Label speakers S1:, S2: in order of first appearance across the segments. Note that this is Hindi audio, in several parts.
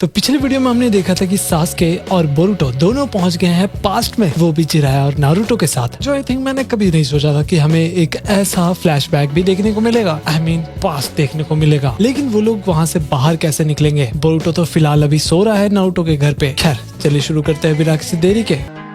S1: तो पिछले वीडियो में हमने देखा था कि सास्के और बोरुटो दोनों पहुंच गए हैं पास्ट में, वो भी जिराया और नारुतो के साथ। जो आई थिंक मैंने कभी नहीं सोचा था कि हमें एक ऐसा फ्लैशबैक भी देखने को मिलेगा, आई मीन पास्ट देखने को मिलेगा। लेकिन वो लोग वहाँ से बाहर कैसे निकलेंगे? बोरुटो तो फिलहाल अभी सो रहा है नारुतो के घर पे। खैर चलिए शुरू करते हैं बिना किसी देरी के।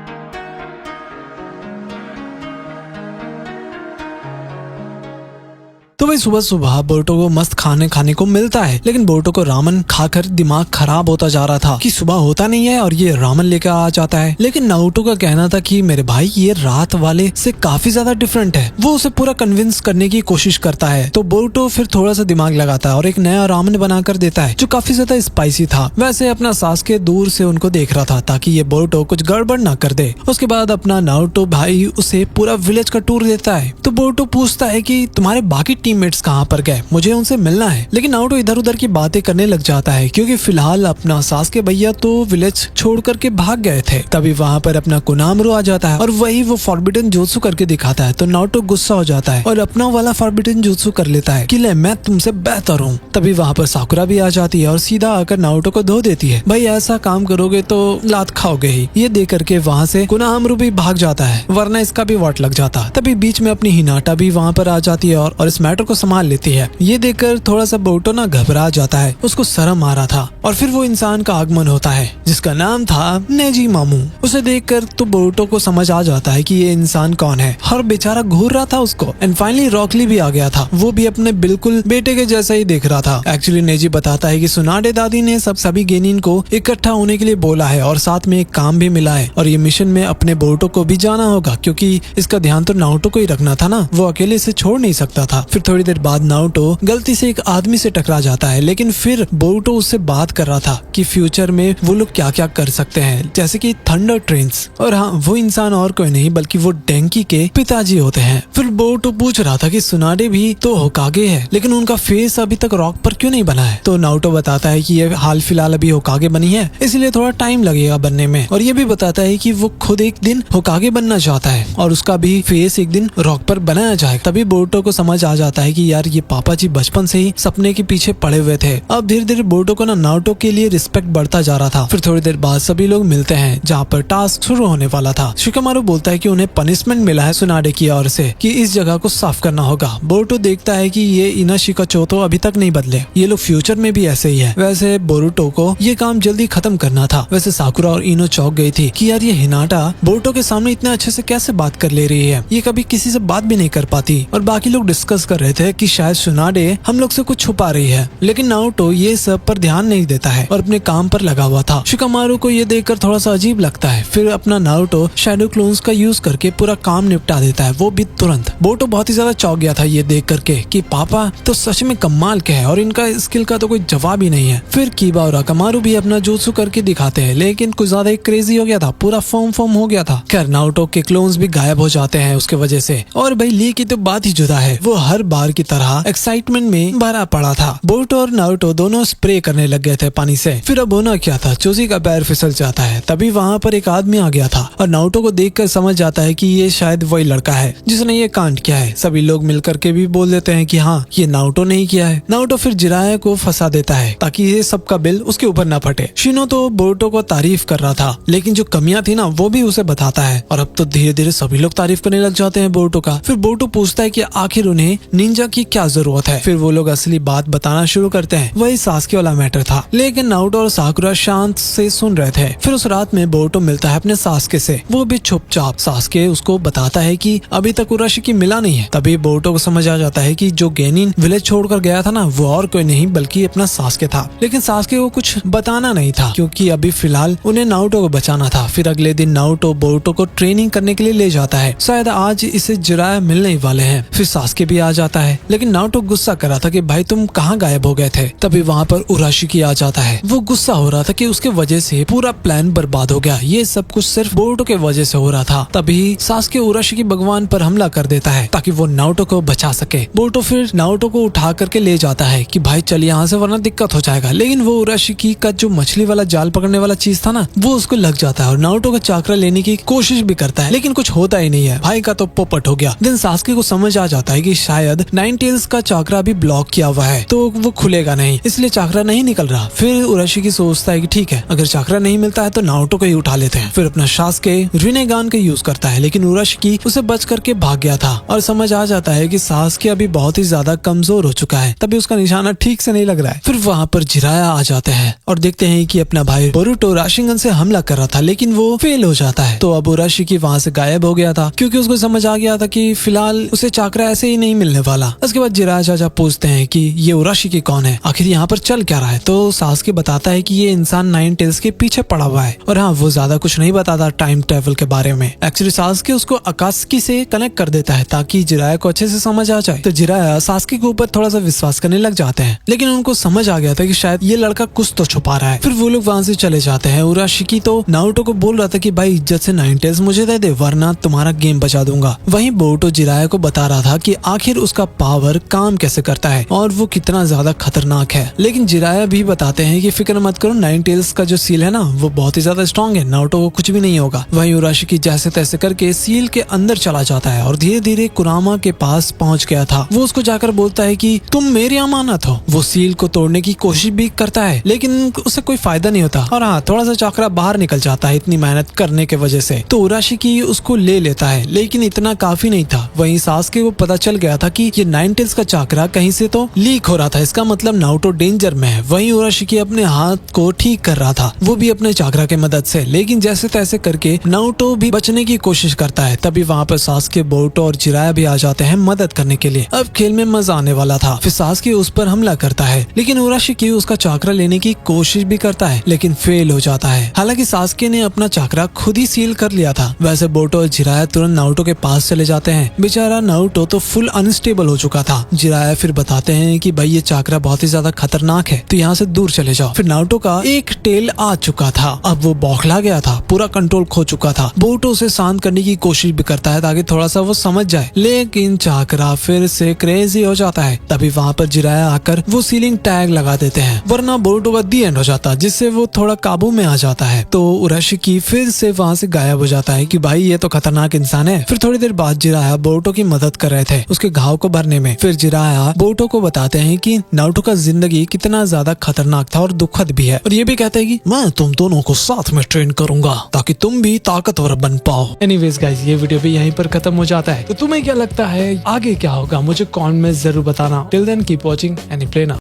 S1: तो वही सुबह सुबह बोरुटो को मस्त खाने को मिलता है, लेकिन बोरुटो को रामन खाकर दिमाग खराब होता जा रहा था कि सुबह होता नहीं है और ये रामन लेकर आ जाता है। लेकिन नारुतो का कहना था कि मेरे भाई ये रात वाले से काफी ज्यादा डिफरेंट है। वो उसे पूरा कन्विंस करने की कोशिश करता है। तो बोरुटो फिर थोड़ा सा दिमाग लगाता है और एक नया रामन बनाकर देता है जो काफी ज्यादा स्पाइसी था। वैसे अपना सास्के दूर से उनको देख रहा था ताकि ये बोरुटो कुछ गड़बड़ ना कर दे। उसके बाद अपना नारुतो भाई उसे पूरा विलेज का टूर देता है। तो बोरुटो पूछता है कि तुम्हारे बाकी टीममेट्स कहाँ पर गए, मुझे उनसे मिलना है। लेकिन नारुतो इधर उधर की बातें करने लग जाता है क्योंकि फिलहाल अपना सास्के भैया तो विलेज छोड़ करके भाग गए थे। तभी वहाँ पर अपना कोनामरो आ जाता है और वही वो फॉरबिडन जुत्सु करके दिखाता है। तो नारुतो गुस्सा हो जाता है और अपना वाला फॉरबिडन जुत्सु कर लेता है कि ले मैं तुमसे बेहतर हूँ। तभी वहाँ पर साकुरा भी आ जाती है और सीधा आकर नारुतो को धो देती है। भाई ऐसा काम करोगे तो लात खाओगे ही। ये देख करके वहाँ से कोनामरो भी भाग जाता है, वरना इसका भी वाट लग जाता। तभी बीच में अपनी हिनाटा भी वहाँ पर आ जाती है और इस मैटर को संभाल लेती है। ये देखकर थोड़ा सा बोरुटो ना घबरा जाता है, उसको शर्म आ रहा था। और फिर वो इंसान का आगमन होता है जिसका नाम था नेजी मामू। उसे देखकर तो बोरुटो को समझ आ जाता है कि ये इंसान कौन है और बेचारा घूर रहा था उसको। एंड फाइनली रॉकली भी आ गया था, वो भी अपने बिल्कुल बेटे के जैसा ही देख रहा था। एक्चुअली नेजी बताता है कि सुनाडे दादी ने सभी गेनिन को इकट्ठा होने के लिए बोला है और साथ में एक काम भी मिला है और ये मिशन में अपने बोरुटो को भी जाना होगा क्योंकि इसका ध्यान तो नारुतो को ही रखना था ना, वो अकेले से छोड़ नहीं सकता था। फिर थोड़ी देर बाद नारुतो गलती से एक आदमी से टकरा जाता है, लेकिन फिर बोरुटो उससे बात कर रहा था कि फ्यूचर में वो लोग क्या क्या कर सकते हैं, जैसे कि थंडर ट्रेन्स। और हाँ, वो इंसान और कोई नहीं बल्कि वो डेंकी के पिताजी होते हैं। फिर बोरुटो पूछ रहा था कि सुनाडे भी तो होकागे है, लेकिन उनका फेस अभी तक रॉक पर क्यों नहीं बना है? तो नारुतो बताता है कि ये हाल फिलहाल अभी होकागे बनी है, इसलिए थोड़ा टाइम लगेगा बनने में। और ये भी बताता है कि वो खुद एक दिन होकागे बनना चाहता है और उसका भी फेस एक दिन रॉक पर बनाया जाएगा। तभी बोरुटो को समझ आ जाता है कि यार ये पापा जी बचपन से ही सपने के पीछे पड़े हुए थे। अब धीरे धीरे बोरुटो को ना नारुतो के लिए रिस्पेक्ट बढ़ता जा रहा था। फिर थोड़ी देर बाद सभी लोग मिलते हैं जहाँ पर टास्क शुरू होने वाला था। शिकामारू बोलता है कि उन्हें पनिशमेंट मिला है सुनाडे की ओर से कि इस जगह को साफ करना होगा। बोरुटो देखता है कि ये इनाशिकाचो तो अभी तक नहीं बदले, ये लोग फ्यूचर में भी ऐसे ही है। वैसे बोरुटो को ये काम जल्दी खत्म करना था। वैसे साकुरा और इनो चौंक गई थी कि यार ये हिनाटा बोरुटो के सामने इतने अच्छे से कैसे बात कर ले रही है, ये कभी किसी से बात भी नहीं कर पाती। और बाकी लोग डिस्कस कर रहे थे कि शायद सुनाडे हम लोग से कुछ छुपा रही है, लेकिन नारुतो ये सब पर ध्यान नहीं देता है और अपने काम पर लगा हुआ था। शिकामारू को ये देखकर थोड़ा सा अजीब लगता है। फिर अपना नारुतो शैडो क्लोन्स का यूज करके पूरा काम निपटा देता है, वो भी तुरंत। बोरुटो बहुत ही ज्यादा चौंक गया था ये देख करके कि पापा तो सच में कमाल के है और इनका स्किल का तो कोई जवाब ही नहीं है। फिर कीबा और अकामारू भी अपना जुत्सु करके दिखाते हैं, लेकिन कुछ ज्यादा क्रेजी हो गया था, पूरा फॉर्म हो गया था। खैर नारुतो के क्लोन्स भी गायब हो जाते हैं उसके वजह से। और भाई ली की तो बात ही जुदा है, वो हर बार की तरह एक्साइटमेंट में भरा पड़ा था। बोरुटो और नारुतो दोनों स्प्रे करने लग गए थे पानी से। फिर अब होना क्या था, चूजी का पैर फिसल जाता है। तभी वहाँ पर एक आदमी आ गया था और नारुतो को देखकर समझ जाता है कि ये शायद वही लड़का है जिसने ये कांड किया है। सभी लोग मिलकर के भी बोल देते हैं कि हाँ ये नारुतो ने ही किया है। नारुतो फिर जिराया को फंसा देता है ताकि ये सब का बिल उसके ऊपर न फटे। शिनो तो बोरुटो को तारीफ कर रहा था, लेकिन जो कमियां थी ना वो भी उसे बताता है और अब तो धीरे धीरे सभी लोग तारीफ करने लग जाते हैं बोरुटो का। फिर बोरुटो पूछता है कि आखिर उन्हें निंजा की क्या जरूरत है। फिर वो लोग असली बात बताना शुरू करते हैं, वही सास्के वाला मैटर था। लेकिन नारुतो और साकुरा शांत से सुन रहे थे। फिर उस रात में बोरुटो मिलता है अपने सास्के से, वो भी चुपचाप। सास्के उसको बताता है कि अभी तक उराशिकी मिला नहीं है। तभी बोरुटो को समझ आ जाता है कि जो गेनिन विलेज छोड़कर गया था ना वो और कोई नहीं बल्कि अपना सास्के था। लेकिन सास्के को कुछ बताना नहीं था क्योंकि अभी फिलहाल उन्हें नारुतो को बचाना था। फिर अगले दिन नारुतो बोरुटो को ट्रेनिंग करने के लिए ले जाता है, शायद आज इसे जिराया मिलने ही वाले हैं। फिर सास्के भी आ जाता है, लेकिन नारुतो गुस्सा कर रहा था कि भाई तुम कहाँ गायब हो गए थे। तभी वहाँ पर उराशिकी आ जाता है, वो गुस्सा हो रहा था कि उसके वजह से पूरा प्लान बर्बाद हो गया, ये सब कुछ सिर्फ बोरुटो के वजह से हो रहा था। तभी सास्के उराशिकी भगवान पर हमला कर देता है ताकि वो नारुतो को बचा सके। बोरुटो फिर नारुतो को उठा करके ले जाता है कि भाई चल यहाँ से वरना दिक्कत हो जाएगा। लेकिन वो उराशिकी का जो मछली वाला जाल पकड़ने वाला चीज था ना वो उसको लग जाता है और नारुतो का चाकरा लेने की कोशिश भी करता है, लेकिन कुछ होता ही नहीं है। भाई का तो पोपट हो गया। दिन सास्के को समझ आ जाता है कि शायद नाइन टेल्स का चाकरा भी ब्लॉक किया हुआ है तो वो खुलेगा नहीं, इसलिए चाकरा नहीं निकल रहा। फिर उराशिकी सोचता है कि ठीक है, अगर चाकरा नहीं मिलता है तो नारुतो को ही उठा लेते हैं। फिर अपना सासुके रिनेगान का यूज करता है, लेकिन उराशिकी उसे बच करके भाग गया था और समझ आ जाता है कि सासुके अभी बहुत ही ज्यादा कमजोर हो चुका है, तभी उसका निशाना ठीक से नहीं लग रहा है। फिर वहाँ पर जिराया आ जाते हैं और देखते हैं कि अपना भाई बोरुतो राशिंगन से हमला कर रहा था, लेकिन वो फेल हो जाता है। तो अब उराशिकी वहाँ से गायब हो गया था, क्योंकि उसको समझ आ गया था कि फिलहाल उसे चाकरा ऐसे ही नहीं मिलने वाला। उसके बाद जिराया चाचा पूछते हैं कि ये उराशिकी कौन है, आखिर यहाँ पर चल क्या रहा है। तो सासुके बताता है कि ये इंसान नाइन टेल्स के पीछे पड़ा हुआ है, और हाँ, वो ज्यादा कुछ नहीं बताता टाइम ट्रेवल के बारे में। एक्चुअली सासुके उसको अकात्सुकी से कनेक्ट कर देता है ताकि जिराया को अच्छे से समझ आ जाए। तो जिराया सासुके के ऊपर थोड़ा सा विश्वास करने लग जाते हैं, लेकिन उनको समझ आ गया था कि शायद ये लड़का कुछ तो छुपा रहा है। फिर वो लोग वहाँ से चले जाते हैं। उराशिकी तो नारुतो को बोल रहा था कि भाई इज्जत से नाइन टेल्स मुझे दे दे, वरना तुम्हारा गेम बचा दूंगा। वहीं बोरुतो जिराया को बता रहा था कि आखिर उसका पावर काम कैसे करता है और वो कितना ज्यादा खतरनाक है। लेकिन जिराया भी बताते हैं कि फिक्र मत करो, नाइन टेल्स का जो सील है ना वो बहुत ही ज्यादा स्ट्रॉन्ग है, नारुतो को कुछ भी नहीं होगा। वहीं उराशिकी जैसे तैसे करके सील के अंदर चला जाता है और धीरे धीरे कुरामा के पास पहुंच गया था। वो उसको जाकर बोलता है कि तुम मेरी अमानत हो। वो सील को तोड़ने की कोशिश भी करता है, लेकिन उससे कोई फायदा नहीं होता, और हाँ, थोड़ा सा चाकरा बाहर निकल जाता है इतनी मेहनत करने के वजह से। तो उराशिकी उसको ले लेता है, लेकिन इतना काफी नहीं था। वहीं सासुके को पता चल गया था कि ये नाइन टेल्स का चाकरा कहीं से तो लीक हो रहा था, इसका मतलब नारुतो डेंजर में है। वहीं उराशिकी अपने हाथ को ठीक कर रहा था, वो भी अपने चाकरा के मदद से, लेकिन जैसे तैसे करके नारुतो भी बचने की कोशिश करता है। तभी वहाँ पर सासुके, बोरुतो और जिराया भी आ जाते हैं मदद करने के लिए। अब खेल में मजा आने वाला था। फिर सासुके उस पर हमला करता है, लेकिन उराशिकी उसका चाकरा लेने की कोशिश भी करता है, लेकिन फेल हो जाता है। हालांकि सासुके ने अपना चाकरा खुद ही सील कर लिया था। वैसे बोरुतो और जिराया तुरंत नारुतो के पास चले जाते हैं। बेचारा नारुतो तो फुल अनस्टेबल हो चुका था। जिराया फिर बताते हैं कि भाई ये चाकरा बहुत ही ज्यादा खतरनाक है, तो यहाँ से दूर चले जाओ। फिर नारुतो का एक टेल आ चुका था, अब वो बौखला गया था, पूरा कंट्रोल खो चुका था। बोरुतो उसे शांत करने की कोशिश भी करता है ताकि थोड़ा सा वो समझ जाए, लेकिन चाकरा फिर से क्रेजी हो जाता है। तभी वहाँ पर जिराया आकर वो सीलिंग टैग लगा देते हैं, वरना बोरुतो का दी एंड हो जाता, जिससे वो थोड़ा काबू में आ जाता है। तो उराशिकी फिर से वहाँ से गायब हो जाता है कि भाई ये तो खतरनाक इंसान है। फिर थोड़ी देर बाद जिराया बोरुतो की मदद कर रहे थे उसके घाव को भरने में। फिर जिराया बोरुतो को बताते हैं कि नारुतो का जिंदगी कितना ज्यादा खतरनाक था और दुखद भी है, और ये भी कहते हैं कि मैं तुम दोनों को साथ में ट्रेन करूंगा ताकि तुम भी ताकतवर बन पाओ। एनीवेज गाइस, ये वीडियो भी यहीं पर खत्म हो जाता है। तो तुम्हें क्या लगता है आगे क्या होगा, मुझे कमेंट में जरूर बताना। Till then keep watching any play now.